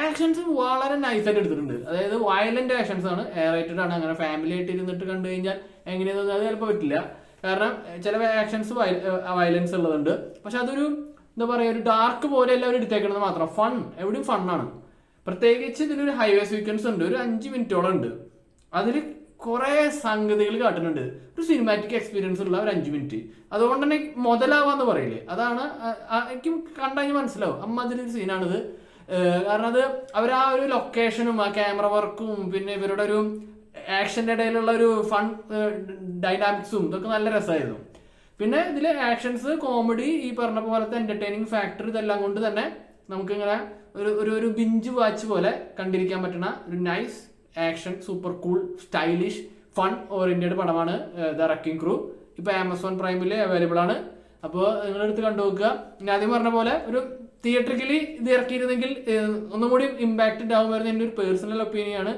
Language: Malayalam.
ആക്ഷൻസ് വളരെ നൈസായിട്ട് എടുത്തിട്ടുണ്ട്. അതായത് വയലന്റ് ആക്ഷൻസ് ആണ്, റേറ്റഡ് ആണ്. അങ്ങനെ ഫാമിലി ആയിട്ട് ഇരുന്നിട്ട് കണ്ടു കഴിഞ്ഞാൽ എങ്ങനെയാണെന്ന് അത് ചിലപ്പോൾ പറ്റില്ല. കാരണം ചില ആക്ഷൻസ് വയലൻസ് ഉള്ളതുണ്ട്. പക്ഷെ അതൊരു എന്താ പറയുക, ഒരു ഡാർക്ക് പോലെ എല്ലാവരും എടുത്തേക്കണത് മാത്രം. ഫൺ, എവിടെയും ഫണ്ണാണ്. പ്രത്യേകിച്ച് ഇതിലൊരു ഹൈവേ സീക്വൻസ് ഉണ്ട്, ഒരു 5 മിനിറ്റോളം ഉണ്ട്. അതിൽ കുറെ സംഗതികൾ കാട്ടുന്നുണ്ട്. ഒരു സിനിമാറ്റിക് എക്സ്പീരിയൻസ് ഉള്ള ഒരു 5 മിനിറ്റ്. അതുകൊണ്ട് തന്നെ മുതലാവാന്ന് പറയില്ലേ, അതാണ് എനിക്ക് കണ്ടുകഴിഞ്ഞാൽ മനസ്സിലാവും അമ്മാതിരി സീനാണിത്. കാരണം അത് അവർ ആ ഒരു ലൊക്കേഷനും ആ ക്യാമറ വർക്കും പിന്നെ ഇവരുടെ ഒരു ആക്ഷന്റെ ഇടയിലുള്ള ഒരു ഫൺ ഡൈനാമിക്സും ഇതൊക്കെ നല്ല രസമായിരുന്നു. പിന്നെ ഇതിലെ ആക്ഷൻസ്, കോമഡി, ഈ പറഞ്ഞ പോലത്തെ എന്റർടൈനിങ് ഫാക്ടർ, ഇതെല്ലാം കൊണ്ട് തന്നെ നമുക്കിങ്ങനെ ഒരു ബിഞ്ച് വാച്ച് പോലെ കണ്ടിരിക്കാൻ പറ്റുന്ന ഒരു nice action, super cool, stylish, fun oriented പടമാണ് ദ റക്കിംഗ് ക്രൂ. ഇപ്പൊ ആമസോൺ പ്രൈമിൽ അവൈലബിൾ ആണ്. അപ്പോൾ നിങ്ങളെടുത്ത് കണ്ടു നോക്കുക. ഞാൻ ആദ്യം പറഞ്ഞ പോലെ ഒരു തിയേറ്ററിക്കലി ഇത് ഇറക്കിയിരുന്നെങ്കിൽ ഒന്നും കൂടി ഇമ്പാക്റ്റഡ് ആകുമായിരുന്നു. എൻ്റെ ഒരു പേഴ്സണൽ ഒപ്പീനിയൻ ആണ്.